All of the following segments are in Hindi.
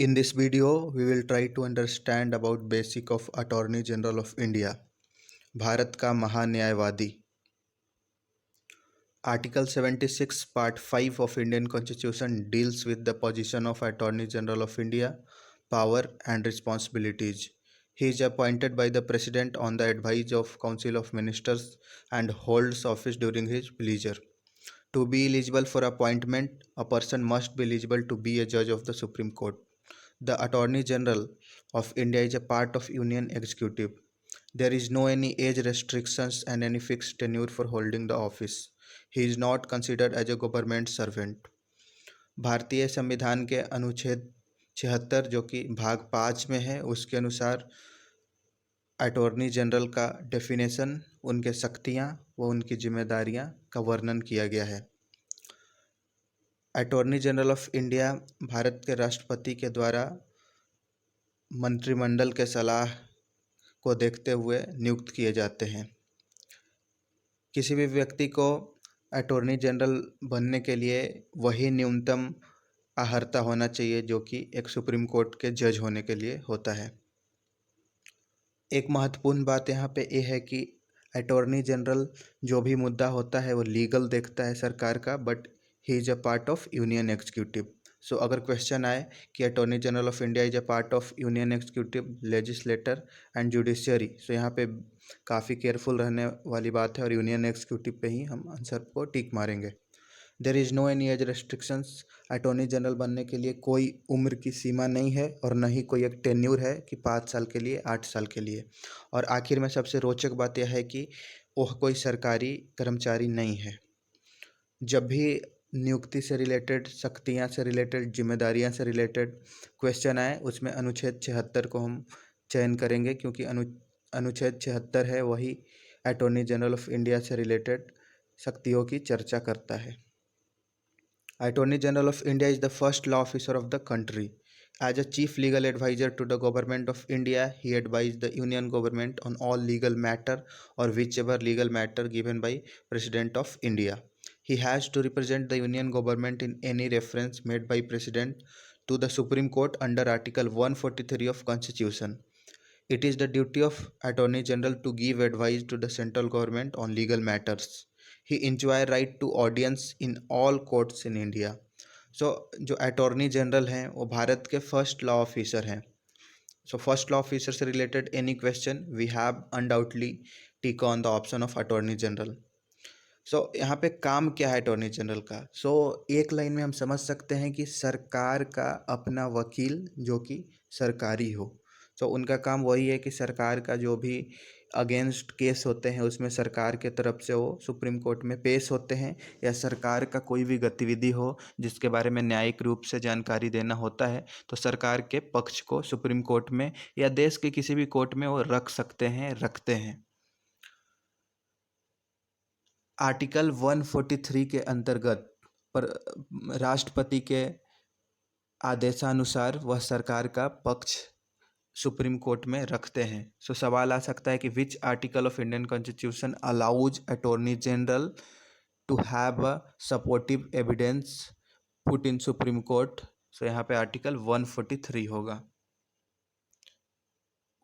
In this video, we will try to understand about basic of Attorney General of India, Bharat का महान्यायवादी। Article 76 Part 5 of Indian Constitution deals with the position of Attorney General of India, power and responsibilities. He is appointed by the President on the advice of Council of Ministers and holds office during his pleasure. To be eligible for appointment, a person must be eligible to be a judge of the Supreme Court. The Attorney General of India is a part of Union Executive. There is no any age restrictions and any fixed tenure for holding the office. He is not considered as a government servant. भारतीय संविधान के अनुच्छेद 76 जो कि भाग 5 में है, उसके अनुसार अटॉर्नी जनरल का डेफिनेशन, उनके शक्तियाँ व उनकी जिम्मेदारियाँ का वर्णन किया गया है। Attorney general of India Bharat के राष्ट्रपति के द्वारा मंत्रिमंडल के सलाह को देखते हुए नियुक्त किए जाते हैं। किसी भी व्यक्ति को अटॉर्नी जनरल बनने के लिए वही न्यूनतम अर्हता होना चाहिए जो कि एक सुप्रीम कोर्ट के जज होने के लिए होता है। एक महत्वपूर्ण बात यहाँ पे ये है कि अटॉर्नी जनरल जो भी मुद्दा होता है वो लीगल देखता है सरकार का, but he is a part of union executive. So अगर क्वेश्चन आए कि attorney general of India is a part of union executive, legislator and judiciary, so यहाँ पे काफ़ी केयरफुल रहने वाली बात है और यूनियन एग्जीक्यूटिव पे ही हम आंसर को टिक मारेंगे। There is no any age restrictions. Attorney general बनने के लिए कोई उम्र की सीमा नहीं है और न ही कोई एक टेन्यूर है कि 5 साल के लिए, 8 साल के लिए। और आखिर में सबसे रोचक बात यह है कि वह कोई सरकारी कर्मचारी नहीं है। जब भी नियुक्ति से रिलेटेड, शक्तियाँ से रिलेटेड, जिम्मेदारियाँ से रिलेटेड क्वेश्चन आए, उसमें अनुच्छेद 76 को हम चयन करेंगे क्योंकि अनुच्छेद 76 है वही अटॉर्नी जनरल ऑफ इंडिया से रिलेटेड शक्तियों की चर्चा करता है। Attorney General of India is the first law officer of the country. As a chief legal advisor to the government of India, he advised the union government on all legal matter or whichever legal matter given by President of India. He has to represent the union government in any reference made by President to the Supreme Court under Article 143 of Constitution. It is the duty of Attorney General to give advice to the central government on legal matters. He enjoy right to audience in all courts in India. So जो अटॉर्नी जनरल हैं वो भारत के फर्स्ट लॉ ऑफिसर हैं। सो फर्स्ट लॉ ऑफिसर से related any question we have undoubtedly tick on the option of attorney general. So यहाँ पे काम क्या है अटॉर्नी जनरल का? सो एक लाइन में हम समझ सकते हैं कि सरकार का अपना वकील जो कि सरकारी हो। तो उनका काम वही है कि सरकार का जो भी अगेंस्ट केस होते हैं उसमें सरकार के तरफ से वो सुप्रीम कोर्ट में पेश होते हैं, या सरकार का कोई भी गतिविधि हो जिसके बारे में न्यायिक रूप से जानकारी देना होता है तो सरकार के पक्ष को सुप्रीम कोर्ट में या देश के किसी भी कोर्ट में वो रख सकते हैं, रखते हैं। आर्टिकल 143 के अंतर्गत पर राष्ट्रपति के आदेशानुसार वह सरकार का पक्ष सुप्रीम कोर्ट में रखते हैं। सो सवाल आ सकता है कि which article of Indian constitution allows attorney general to have a supportive evidence put in supreme court? So यहाँ पे आर्टिकल 143 होगा।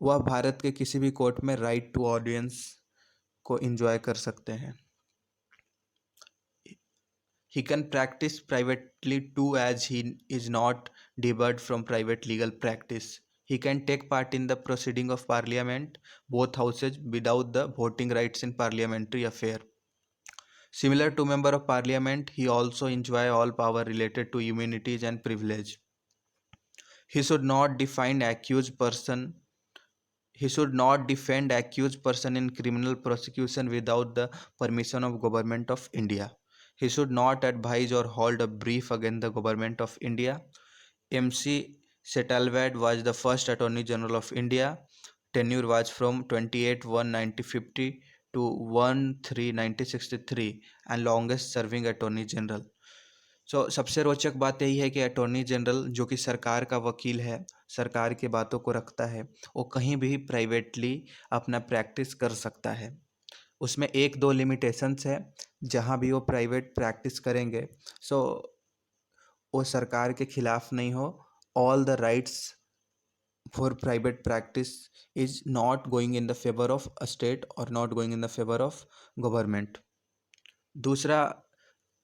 वह भारत के किसी भी कोर्ट में राइट टू ऑडियंस को एंजॉय कर सकते हैं। He can practice privately too as he is not debarred from private legal practice. He can take part in the proceeding of parliament, both houses, without the voting rights in parliamentary affair. Similar to member of parliament, he also enjoy all power related to immunities and privilege. He should not defend accused person. He should not defend accused person in criminal prosecution without the permission of government of India. He should not advise or hold a brief against the government of India. M.C. Setalvad was the first Attorney General of India. Tenure was from 28/1/1950 to 1/3/1963 and longest serving Attorney General. सो सबसे रोचक बात यही है कि अटॉर्नी जनरल जो कि सरकार का वकील है, सरकार की बातों को रखता है, वो कहीं भी प्राइवेटली अपना प्रैक्टिस कर सकता है। उसमें 1-2 लिमिटेशंस है। जहाँ भी वो प्राइवेट प्रैक्टिस करेंगे सो वो सरकार के खिलाफ नहीं हो all the rights for private practice is not going in the favor of a state or not going in the favor of government. दूसरा,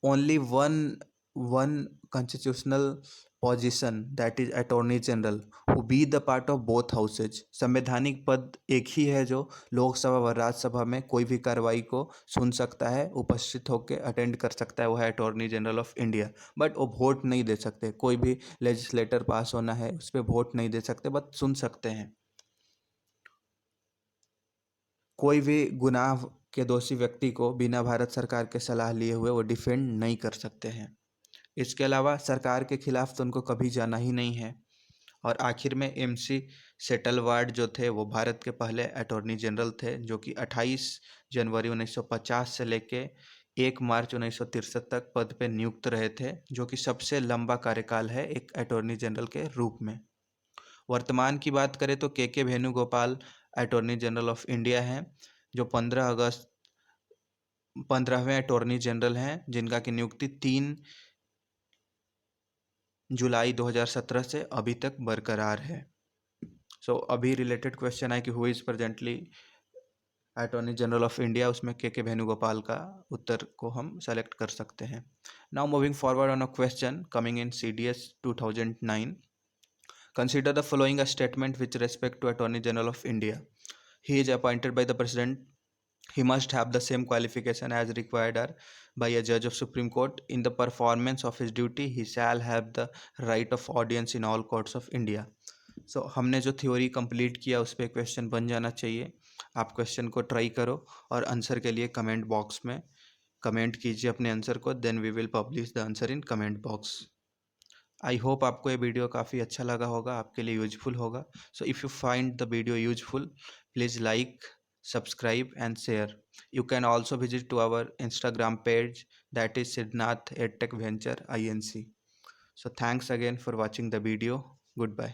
only one constitutional position, that is attorney general, who be the part of both houses. संवैधानिक पद एक ही है जो लोकसभा व राज्यसभा में कोई भी कार्रवाई को सुन सकता है, उपस्थित होकर अटेंड कर सकता है, वो है attorney general of India. But वो वोट नहीं दे सकते, कोई भी लेजिस्लेटर पास होना है उस पर वोट नहीं दे सकते, बट सुन सकते हैं। कोई भी गुनाह के दोषी व्यक्ति को बिना भारत सरकार के सलाह लिए हुए वो डिफेंड नहीं कर सकते हैं। इसके अलावा सरकार के खिलाफ तो उनको कभी जाना ही नहीं है। और आखिर में MC सेटलवार्ड जो थे वो भारत के पहले अटॉर्नी जनरल थे, जो कि 28 जनवरी 1950 से लेके 1 मार्च 1963 तक पद पे नियुक्त रहे थे, जो कि सबसे लंबा कार्यकाल है एक अटॉर्नी जनरल के रूप में। वर्तमान की बात करें तो KK Venugopal attorney general of India हैं, जो 15वें अटॉर्नी जनरल हैं, जिनका की नियुक्ति 3 जुलाई 2017 से अभी तक बरकरार है। सो अभी रिलेटेड क्वेश्चन है कि who is presently attorney general of India, उसमें KK वेणुगोपाल का उत्तर को हम सेलेक्ट कर सकते हैं। Now moving forward on a question coming in CDS 2009. Consider the following a statement with respect to Attorney General of India. He is appointed by the President. He must have the same qualification as required by a judge of Supreme Court. In the performance of his duty, he shall have the right of audience in all courts of India. So हमने जो थ्योरी कंप्लीट किया उस पर क्वेश्चन बन जाना चाहिए। आप क्वेश्चन को ट्राई करो और आंसर के लिए कमेंट बॉक्स में कमेंट कीजिए अपने आंसर को, then we will publish the answer in comment box. I hope आपको ये वीडियो काफ़ी अच्छा लगा होगा, आपके लिए यूजफुल होगा। So if you find the video useful, please like, subscribe and share. You can also visit to our Instagram page, that is Siddharth EdTech Venture Inc. So thanks again for watching the video. Goodbye.